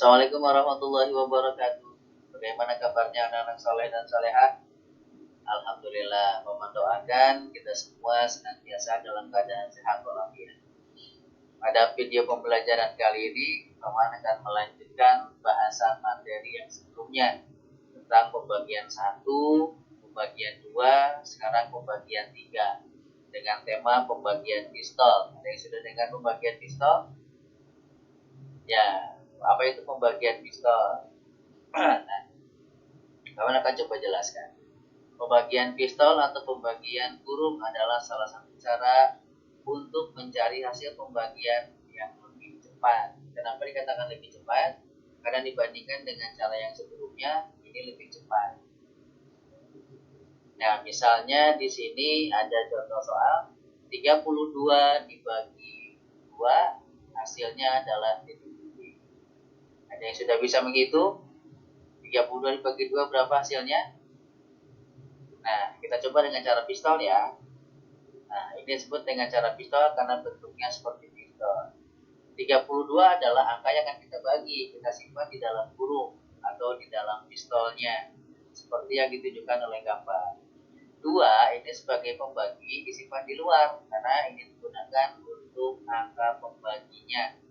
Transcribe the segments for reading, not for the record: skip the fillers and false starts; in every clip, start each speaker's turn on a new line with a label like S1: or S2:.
S1: Assalamualaikum warahmatullahi wabarakatuh. Bagaimana kabarnya anak-anak soleh dan solehah? Alhamdulillah, mendoakan kita semua senantiasa dalam keadaan sehat walafiat. Pada video pembelajaran kali ini, Paman akan melanjutkan bahasan materi yang sebelumnya tentang pembagian 1, pembagian 2, sekarang pembagian 3 dengan tema pembagian pistol. Ada yang sudah dengar pembagian pistol? Ya, apa itu pembagian pistol? Nah, kawan akan coba jelaskan. Pembagian pistol atau pembagian kurung adalah salah satu cara untuk mencari hasil pembagian yang lebih cepat. Kenapa dikatakan lebih cepat? Karena dibandingkan dengan cara yang sebelumnya, ini lebih cepat. Nah, misalnya di sini ada contoh soal 32 dibagi 2, hasilnya adalah titik. Ada yang sudah bisa menghitung? 32 dibagi 2 berapa hasilnya? Nah, kita coba dengan cara pistol ya. Nah, ini disebut dengan cara pistol karena bentuknya seperti pistol. 32 adalah angka yang akan kita bagi, kita simpan di dalam kurung atau di dalam pistolnya, seperti yang ditunjukkan oleh gambar. 2 ini sebagai pembagi disimpan di luar, karena ini digunakan untuk angka pembaginya.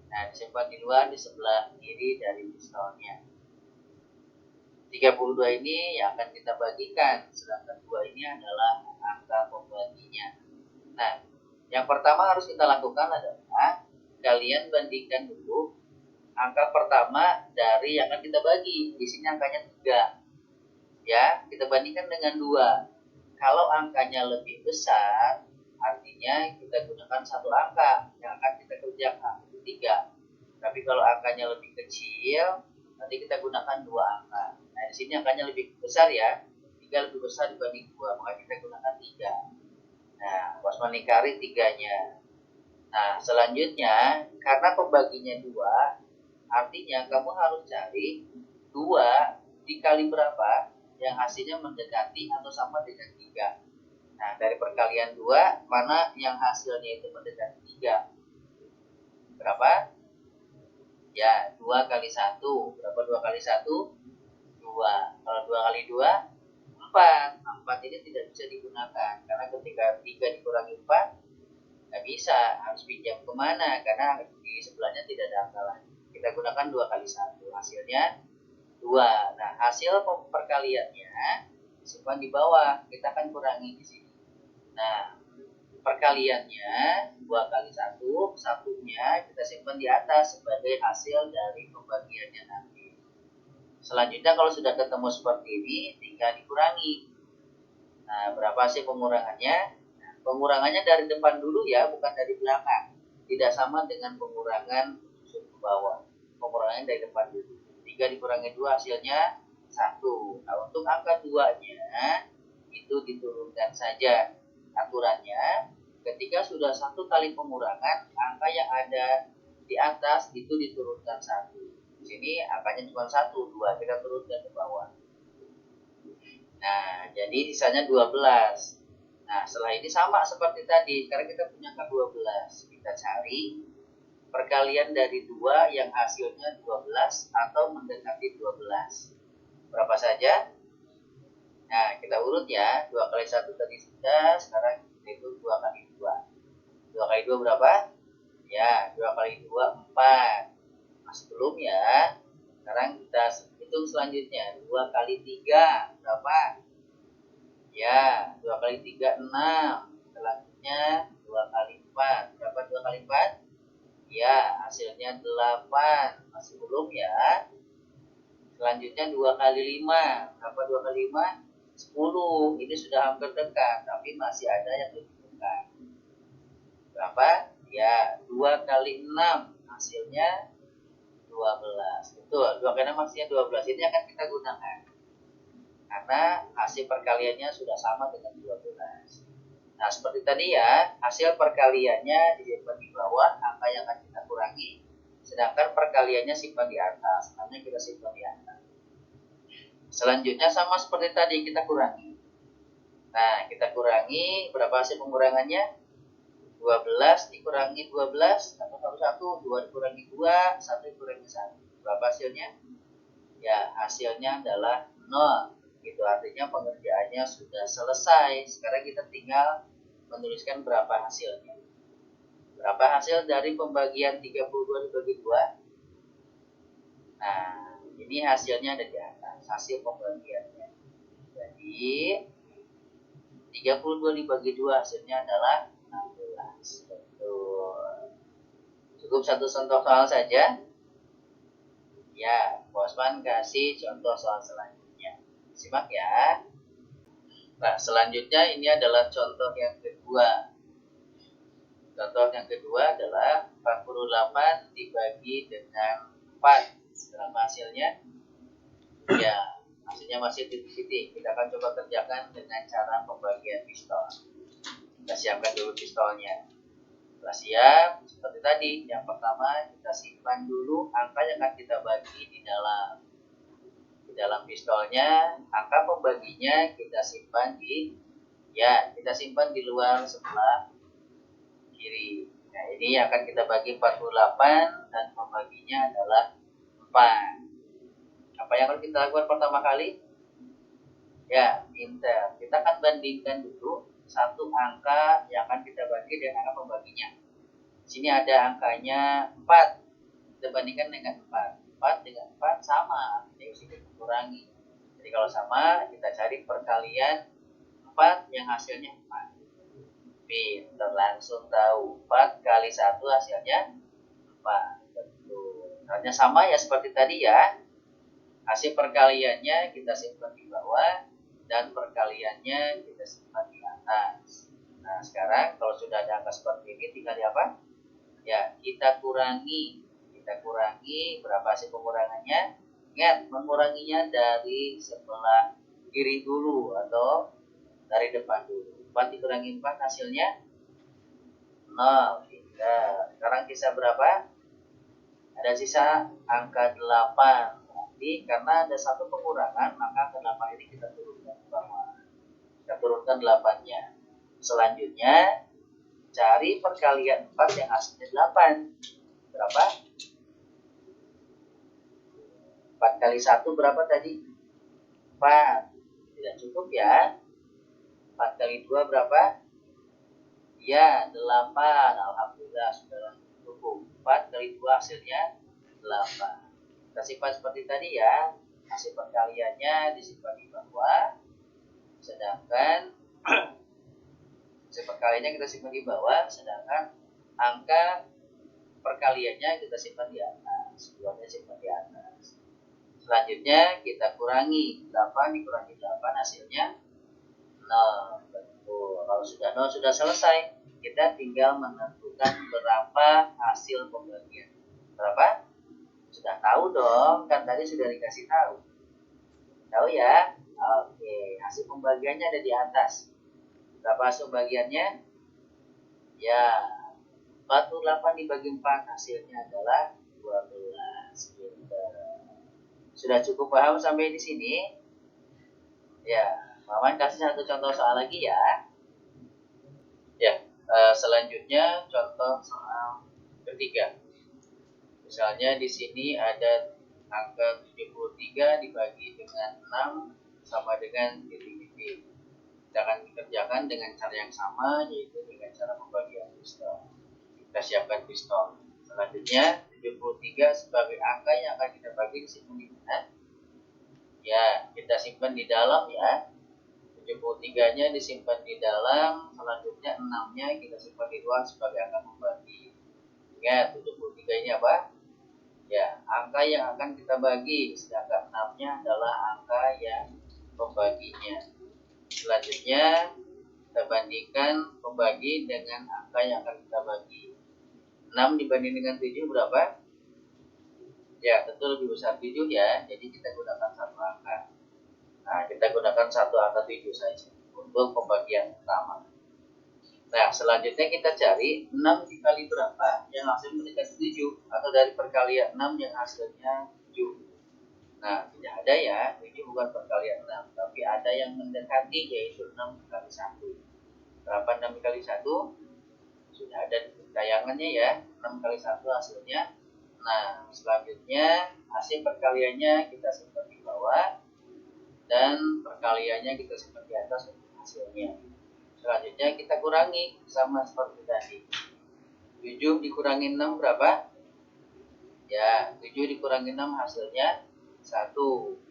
S1: Nah, disimpan di luar di sebelah kiri dari pistolnya. 32 ini yang akan kita bagikan, sedangkan 2 ini adalah angka pembaginya. Nah, yang pertama harus kita lakukan adalah kalian bandingkan dulu angka pertama dari yang akan kita bagi. Di sini angkanya 3. Ya, kita bandingkan dengan 2. Kalau angkanya lebih besar, artinya kita gunakan satu angka yang akan kita kerjakan, itu 3. Tapi kalau angkanya lebih kecil, nanti kita gunakan 2 angka. Nah, di sini angkanya lebih besar ya. 3 lebih besar dibanding 2, maka kita gunakan 3. Nah, Wasman lingkari 3-nya. Nah, selanjutnya, karena pembaginya 2, artinya kamu harus cari 2 dikali berapa yang hasilnya mendekati atau sama dengan 3. Nah, dari perkalian 2, mana yang hasilnya itu mendekati 3? Berapa? Ya, 2 kali 1. Berapa 2 kali 1? 2. Kalau 2 kali 2, 4. 4 ini tidak bisa digunakan. Karena ketika 3 dikurangi 4, nggak bisa. Harus pinjam kemana? Karena di sebelahnya tidak ada angka lagi. Kita gunakan 2 kali 1. Hasilnya 2. Nah, hasil perkaliannya disimpan di bawah. Kita akan kurangi di sini. Nah, perkaliannya 2 kali 1, satunya kita simpan di atas sebagai hasil dari pembagiannya nanti. Selanjutnya kalau sudah ketemu seperti ini, tinggal dikurangi. Nah, berapa sih pengurangannya? Nah, pengurangannya dari depan dulu ya, bukan dari belakang. Tidak sama dengan pengurangan susun ke bawah. Pengurangannya dari depan dulu. 3 dikurangi 2 hasilnya 1. Nah, untuk angka 2-nya itu diturunkan saja. Aturannya, ketika sudah 1 kali pengurangan, angka yang ada di atas itu diturunkan 1. Di sini angkanya cuma 1, 2, kita turunkan ke bawah. Nah, jadi sisanya 12. Nah, setelah ini sama seperti tadi, karena kita punya angka 12. Kita cari perkalian dari 2 yang hasilnya 12 atau mendekati 12. Berapa saja? Nah, kita urut ya. 2 kali 1 tadi sudah, sekarang kita hitung 2 kali 2. 2 kali 2 berapa? Ya, 2 kali 2, 4. Masih belum ya. Sekarang kita hitung selanjutnya. 2 kali 3 berapa? Ya, 2 kali 3, 6. Selanjutnya 2 kali 4. Berapa 2 kali 4? Ya, hasilnya 8. Masih belum ya. Selanjutnya 2 kali 5. Berapa 2 kali 5? 10. Ini sudah hampir dekat, tapi masih ada yang lebih dekat. Berapa? Ya, 2 kali 6. Hasilnya 12. Betul, 2 kali 6 hasilnya 12. Ini akan kita gunakan. Karena hasil perkaliannya sudah sama dengan 12. Nah, seperti tadi ya, hasil perkaliannya disimpan di bawah, angka yang akan kita kurangi. Sedangkan perkaliannya simpan di atas, karena kita simpan di atas. Selanjutnya sama seperti tadi, kita kurangi. Nah, kita kurangi, berapa hasil pengurangannya? 12 dikurangi 12, satu 2 dikurangi 2, 1 dikurangi 1. Berapa hasilnya? Ya, hasilnya adalah 0. Itu artinya pengerjaannya sudah selesai. Sekarang kita tinggal menuliskan berapa hasilnya. Berapa hasil dari pembagian 32 dibagi 2? Nah, ini hasilnya ada di atas, hasil pembagiannya. Jadi, 32 dibagi 2 hasilnya adalah 16. Betul. Cukup satu contoh soal saja. Ya, Bosman kasih contoh soal selanjutnya. Simak ya. Nah, selanjutnya ini adalah contoh yang kedua. Contoh yang kedua adalah 48 dibagi dengan 4. Berapa hasilnya? Ya, hasilnya masih titik-titik. Kita akan coba kerjakan dengan cara pembagian pistol. Kita siapkan dulu pistolnya. Setelah siap, seperti tadi, yang pertama kita simpan dulu angka yang akan kita bagi di dalam pistolnya. Angka pembaginya kita simpan kita simpan di luar sebelah kiri. Nah, ini akan kita bagi 48 dan pembaginya adalah 4. Apa yang harus kita lakukan pertama kali? Ya, pintar. Kita akan bandingkan dulu satu angka yang akan kita bagi dengan angka pembaginya. Sini ada angkanya 4. Kita bandingkan dengan 4. 4 dengan 4 sama. Jadi bisa kita kurangi. Jadi kalau sama, kita cari perkalian 4 yang hasilnya 4. Pintar, langsung tahu. 4 kali 1 hasilnya 4. Betul. Caranya sama ya seperti tadi ya. Hasil perkaliannya kita simpan di bawah dan perkaliannya kita simpan di atas. Nah, sekarang kalau sudah ada angka seperti ini tinggal apa? Ya, kita kurangi. Kita kurangi, berapa hasil pengurangannya? Ingat, menguranginya dari sebelah kiri dulu atau dari depan dulu. 4 dikurangi 4 hasilnya 0. Sekarang sisa berapa? Ada sisa angka 8. Berarti karena ada satu pengurangan, maka angka 8 ini kita turunkan ke bawah. Kita turunkan 8-nya. Selanjutnya, cari perkalian 4 yang hasilnya 8. Berapa? 4 kali 1 berapa tadi? 4. Tidak cukup ya. 4 kali 2 berapa? Ya, 8. Alhamdulillah sudah cukup. 4 kali 2 hasilnya 8. Kita simpan seperti tadi ya. Hasil perkaliannya disimpan di bawah. Sedangkan hasil perkaliannya kita simpan di bawah. Sedangkan angka perkaliannya kita simpan di atas. Duanya simpan di atas. Selanjutnya kita kurangi. 8 dikurangi 8 hasilnya 0. Betul. Kalau sudah 0 sudah selesai. Kita tinggal menentukan berapa hasil pembagian. Berapa? Sudah tahu dong, kan tadi sudah dikasih tahu. Tahu ya? Oke, hasil pembagiannya ada di atas. Berapa hasil pembagiannya? Ya, 48 dibagi 4 hasilnya adalah 12. Sudah cukup paham sampai di sini? Ya, Maman kasih satu contoh soal lagi ya. Ya, selanjutnya contoh soal ketiga. Misalnya di sini ada angka 73 dibagi dengan 6 sama dengan titik-titik. Kita akan dikerjakan dengan cara yang sama, yaitu dengan cara pembagian pistol. Kita siapkan pistol. Selanjutnya 73 sebagai angka yang akan kita bagi disimpan di mana? Ya, kita simpan di dalam ya. 73-nya disimpan di dalam, selanjutnya 6-nya kita simpan di luar sebagai angka pembagi. Ingat, 73 ini apa? Ya, angka yang akan kita bagi, sedangkan 6-nya adalah angka yang pembaginya. Selanjutnya, kita bandingkan pembagi dengan angka yang akan kita bagi. 6 dibanding dengan 7 berapa? Ya, tentu lebih besar 7 ya, jadi kita gunakan satu angka. Nah, kita gunakan satu angka 7 saja untuk pembagian pertama. Nah, selanjutnya kita cari 6 dikali berapa yang hasilnya mendekati 7, atau dari perkalian 6 yang hasilnya 7. Nah, tidak ada ya, 7 bukan perkalian 6, tapi ada yang mendekati, yaitu 6 dikali 1. Berapa 6 dikali 1? Sudah ada di tayangannya ya, 6 kali 1 hasilnya Nah, selanjutnya hasil perkaliannya kita simpan di bawah dan perkaliannya kita simpan di atas untuk hasilnya. Selanjutnya kita kurangi sama seperti tadi. 7 dikurangi 6 berapa? Ya, 7 dikurangi 6 hasilnya 1.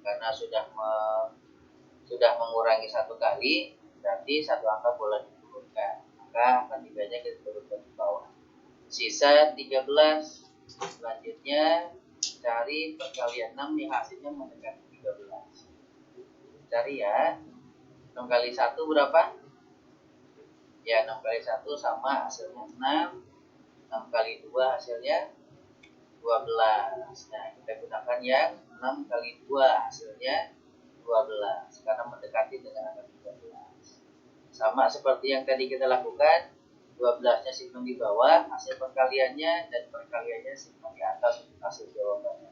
S1: Karena sudah mengurangi 1 kali, berarti 1 angka boleh diturunkan. Maka angka 3-nya kita turunkan di bawah. Sisa 13. Selanjutnya cari perkalian 6 yang hasilnya mendekati 13. Cari ya. 6 kali 1 berapa? Ya, 6 kali 1 sama hasilnya 6. 6 kali 2 hasilnya 12. Nah, kita gunakan yang 6 kali 2 hasilnya 12. Karena mendekati dengan angka 13. Sama seperti yang tadi kita lakukan, 12-nya simpan di bawah, hasil perkaliannya, dan perkaliannya simpan di atas untuk hasil jawabannya.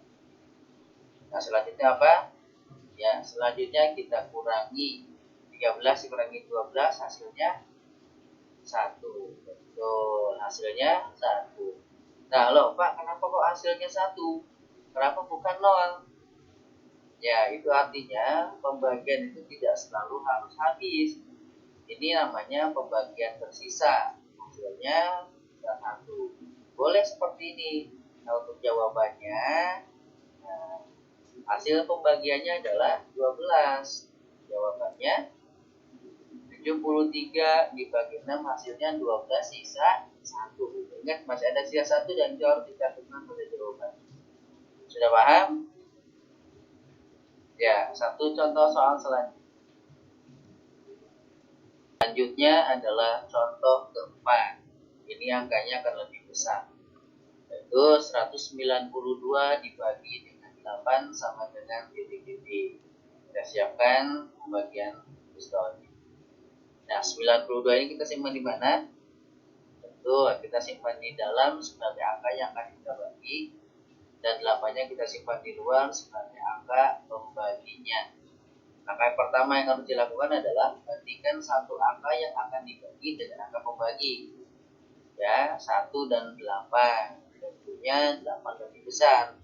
S1: Nah, selanjutnya apa? Ya, selanjutnya kita kurangi 13 dikurangi 12 hasilnya 1. Betul, hasilnya 1. Nah, loh Pak, kenapa kok hasilnya 1? Kenapa bukan 0? Ya, itu artinya pembagian itu tidak selalu harus habis. Ini namanya pembagian tersisa. Hasilnya 1. Boleh seperti ini. Nah, untuk jawabannya, nah, hasil pembagiannya adalah 12. Jawabannya 73 dibagi 6 hasilnya 12 sisa 1. Ingat masih ada sisa 1 dan itu harus dicatatkan pada jawaban. Sudah paham? Ya, satu contoh soal selanjutnya. Selanjutnya adalah contoh keempat. Ini angkanya akan lebih besar. Yaitu 192 dibagi dengan 8 sama dengan titik-titik. Kita siapkan bagian pistolnya. Nah, 92 ini kita simpan di mana? Tentu kita simpan di dalam sebagai angka yang akan kita bagi. Dan 8-nya kita simpan di luar sebagai angka pembaginya. Angka yang pertama yang harus dilakukan adalah bandingkan satu angka yang akan dibagi dengan angka pembagi. Ya, 1 dan 8. Tentunya 8 lebih besar.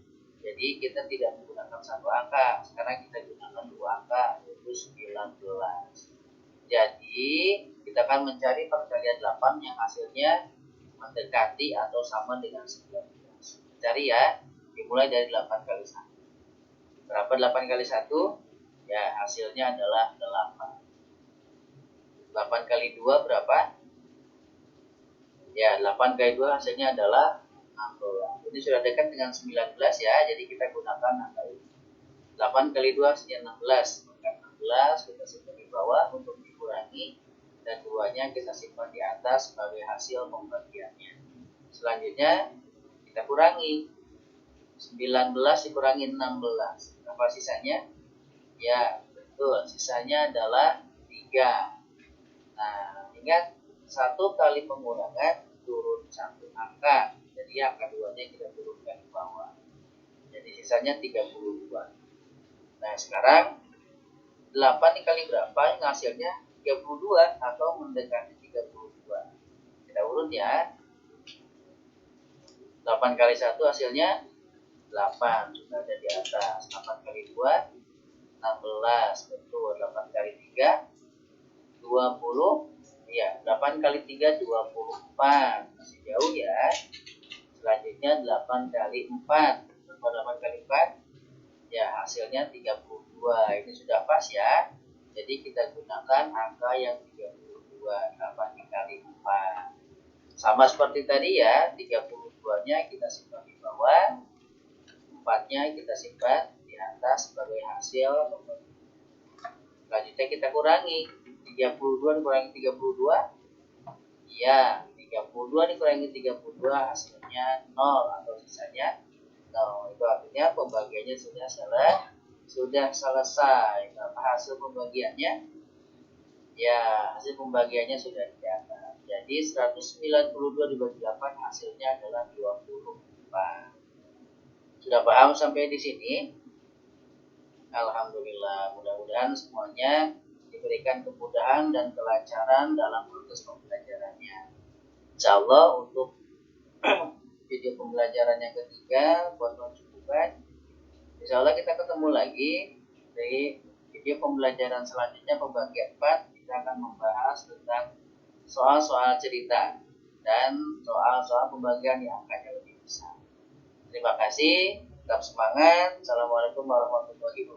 S1: Jadi kita tidak menggunakan satu angka. Sekarang kita gunakan 2 angka, yaitu 19. Jadi kita akan mencari perkalian 8 yang hasilnya mendekati atau sama dengan 19. Cari ya, dimulai dari 8 kali 1. Berapa 8 kali 1? Ya, hasilnya adalah 8. 8 kali 2 berapa? Ya, 8 kali 2 hasilnya adalah 16. Ini sudah dekat dengan 19 ya, jadi kita gunakan angka ini. 8 kali 2 hasilnya 16. Maka 16 kita simpan di bawah untuk dikurangi, dan 2-nya kita simpan di atas sebagai hasil pembagiannya. Selanjutnya, kita kurangi. 19 dikurangi 16. Berapa sisanya? Ya, betul. Sisanya adalah 3. Nah, ingat, 1 kali pengurangan turun 1 angka. Jadi angka 2-nya kita turunkan ke bawah. Jadi sisanya 32. Nah, sekarang 8 dikali berapa yang hasilnya 32 atau mendekati 32. Kita urut ya. 8 kali 1 hasilnya 8. Sudah ada di atas. 8 kali 2 16, betul. 8 kali 3 20. Iya, 8 kali 3 24. Masih jauh ya. Selanjutnya 8 kali 4. Berapa 8 kali 4? Ya, hasilnya 32. Ini sudah pas ya. Jadi kita gunakan angka yang 32. 8 dikali 4. Sama seperti tadi ya, 32-nya kita simpan di bawah. 4-nya kita simpan di atas sebagai hasil. Selanjutnya kita kurangi. 32 dikurangi 32. Iya, 32 dikurangi 32 hasilnya 0 atau sisanya 0. Itu artinya pembagiannya sudah selesai. Apa hasil pembagiannya? Ya, hasil pembagiannya sudah di atas. Jadi 192 dibagi 8 hasilnya adalah 24. Sudah paham sampai di sini? Alhamdulillah, mudah-mudahan semuanya diberikan kemudahan dan kelancaran dalam proses pembelajarannya. Insya Allah untuk video pembelajaran yang ketiga buat pencukupan. Insya Allah kita ketemu lagi di video pembelajaran selanjutnya pembagian 4. Kita akan membahas tentang soal-soal cerita dan soal-soal pembagian yang angkanya lebih besar. Terima kasih, tetap semangat. Assalamualaikum warahmatullahi wabarakatuh.